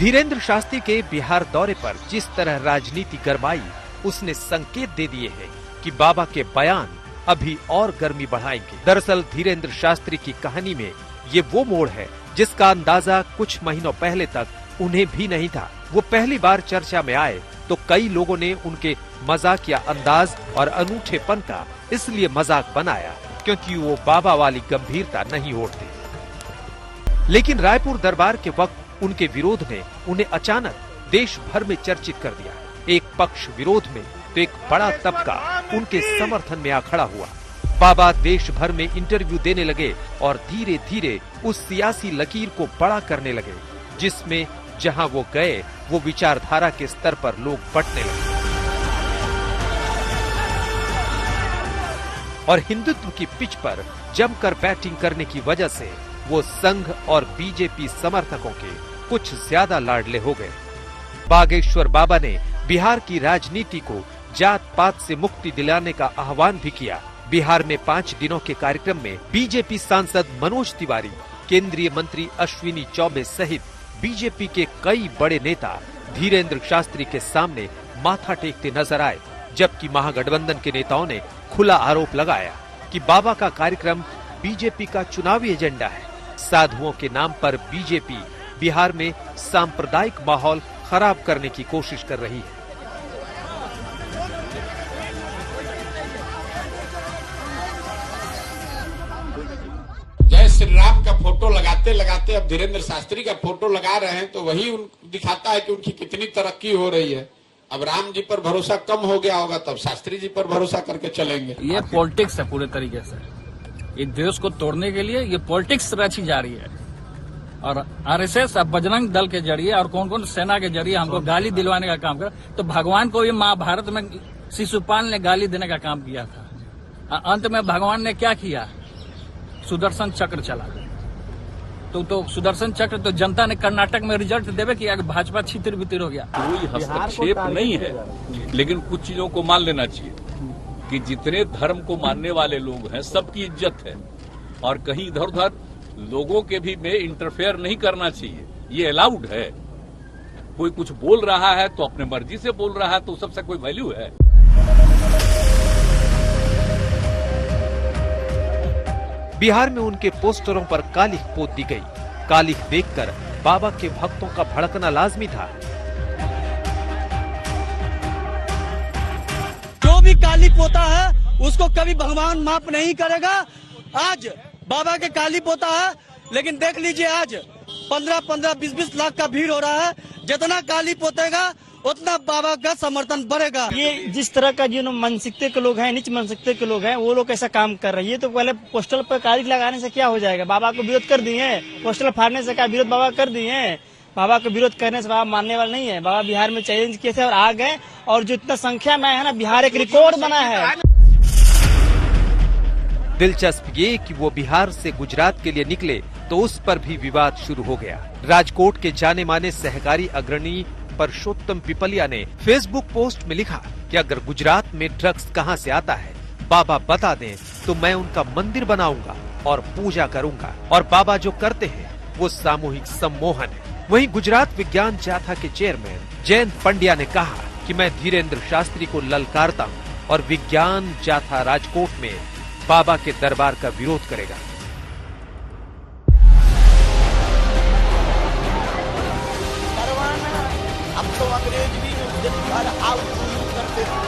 धीरेन्द्र शास्त्री के बिहार दौरे पर जिस तरह राजनीति गरमाई, उसने संकेत दे दिए हैं कि बाबा के बयान अभी और गर्मी बढ़ाएंगे। दरअसल धीरेन्द्र शास्त्री की कहानी में ये वो मोड़ है जिसका अंदाजा कुछ महीनों पहले तक उन्हें भी नहीं था। वो पहली बार चर्चा में आए तो कई लोगों ने उनके मजाकिया अंदाज और अनूठेपन का इसलिए मजाक बनाया क्योंकि वो बाबा वाली गंभीरता नहीं ओढ़ते। लेकिन रायपुर दरबार के वक्त उनके विरोध ने उन्हें अचानक देश भर में चर्चित कर दिया। एक पक्ष विरोध में तो एक बड़ा तबका उनके समर्थन में आ खड़ा हुआ। बाबा देश भर में इंटरव्यू देने लगे और धीरे धीरे उस सियासी लकीर को बड़ा करने लगे जिसमें जहां वो गए वो विचारधारा के स्तर पर लोग बंटने लगे और हिंदुत्व की पिच पर जमकर बैटिंग करने की वजह से वो संघ और बीजेपी समर्थकों के कुछ ज्यादा लाडले हो गए। बागेश्वर बाबा ने बिहार की राजनीति को जात पात से मुक्ति दिलाने का आह्वान भी किया। बिहार में 5 दिनों के कार्यक्रम में बीजेपी सांसद मनोज तिवारी, केंद्रीय मंत्री अश्विनी चौबे सहित बीजेपी के कई बड़े नेता धीरेन्द्र शास्त्री के सामने माथा टेकते नजर आए, जबकि महागठबंधन के नेताओं ने खुला आरोप लगाया कि बाबा का कार्यक्रम बीजेपी का चुनावी एजेंडा है। साधुओं के नाम पर बीजेपी बिहार में सांप्रदायिक माहौल खराब करने की कोशिश कर रही है। जय श्री राम का फोटो लगाते लगाते अब धीरेन्द्र शास्त्री का फोटो लगा रहे हैं तो वही दिखाता है कि उनकी कितनी तरक्की हो रही है। अब राम जी पर भरोसा कम हो गया होगा तब शास्त्री जी पर भरोसा करके चलेंगे। ये पॉलिटिक्स है पूरे तरीके से। इस देश को तोड़ने के लिए ये पॉलिटिक्स रची जा रही है और आरएसएस अब बजरंग दल के जरिए और कौन कौन सेना के जरिए हमको गाली दिलवाने का काम कर। तो भगवान को ये महाभारत में शिशुपाल ने गाली देने का काम किया था। अंत में भगवान ने क्या किया? सुदर्शन चक्र चला। तो सुदर्शन चक्र तो जनता ने कर्नाटक में रिजल्ट देवे कि भाजपा छितिर बितिर हो गया। कोई हस्तक्षेप नहीं है, लेकिन कुछ चीजों को मान लेना चाहिए कि जितने धर्म को मानने वाले लोग हैं सबकी इज्जत है और कहीं इधर उधर लोगों के भी में इंटरफेयर नहीं करना चाहिए। ये अलाउड है। कोई कुछ बोल रहा है तो अपने मर्जी से बोल रहा है तो सबसे कोई वैल्यू है? बिहार में उनके पोस्टरों पर कालिख पोत दी गई। कालिख देखकर बाबा के भक्तों का भड़कना लाजमी था। जो भी काली पोता है उसको कभी भगवान माफ नहीं करेगा। आज बाबा के काली पोता है, लेकिन देख लीजिए आज 15-15, 20-20 लाख का भीड़ हो रहा है। जितना काली पोतेगा उतना बाबा का समर्थन बढ़ेगा। ये जिस तरह का जो मानसिकता के लोग हैं, नीच मानसिकता के लोग हैं, वो लोग ऐसा काम कर रहे हैं। ये तो पहले पोस्टर पर कालिख लगाने से क्या हो जाएगा? बाबा को विरोध कर दिए, पोस्टर फाड़ने से क्या विरोध बाबा कर दिए? बाबा को विरोध करने से बाबा मानने वाले नहीं है। बाबा बिहार में चैलेंज किए थे और आ गए और जो इतना संख्या में है ना, बिहार एक रिकॉर्ड बना है। दिलचस्प ये कि वो बिहार से गुजरात के लिए निकले तो उस पर भी विवाद शुरू हो गया। राजकोट के जाने माने सहकारी अग्रणी परशोत्तम पिपलिया ने फेसबुक पोस्ट में लिखा कि अगर गुजरात में ड्रग्स कहां से आता है बाबा बता दें तो मैं उनका मंदिर बनाऊंगा और पूजा करूंगा। और बाबा जो करते हैं वो सामूहिक सम्मोहन है। वहीं गुजरात विज्ञान जाथा के चेयरमैन जयंत पंड्या ने कहा कि मैं धीरेन्द्र शास्त्री को ललकारता हूं और विज्ञान जाथा राजकोट में बाबा के दरबार का विरोध करेगा। अब तो अंग्रेज भी दिन भर आउट करते हैं।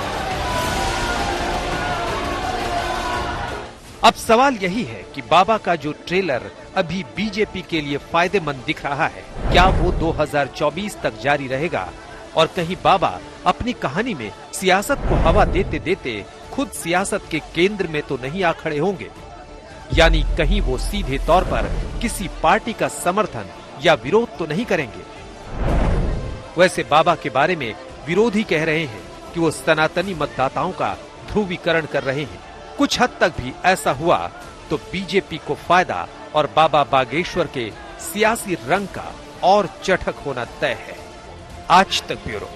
अब सवाल यही है कि बाबा का जो ट्रेलर अभी बीजेपी के लिए फायदेमंद दिख रहा है, क्या वो 2024 तक जारी रहेगा और कहीं बाबा अपनी कहानी में सियासत को हवा देते देते खुद सियासत के केंद्र में तो नहीं आ खड़े होंगे? यानी कहीं वो सीधे तौर पर किसी पार्टी का समर्थन या विरोध तो नहीं करेंगे? वैसे बाबा के बारे में विरोधी कह रहे हैं कि वो सनातनी मतदाताओं का ध्रुवीकरण कर रहे हैं। कुछ हद तक भी ऐसा हुआ तो बीजेपी को फायदा और बाबा बागेश्वर के सियासी रंग का और चटक होना तय है। आज तक ब्यूरो।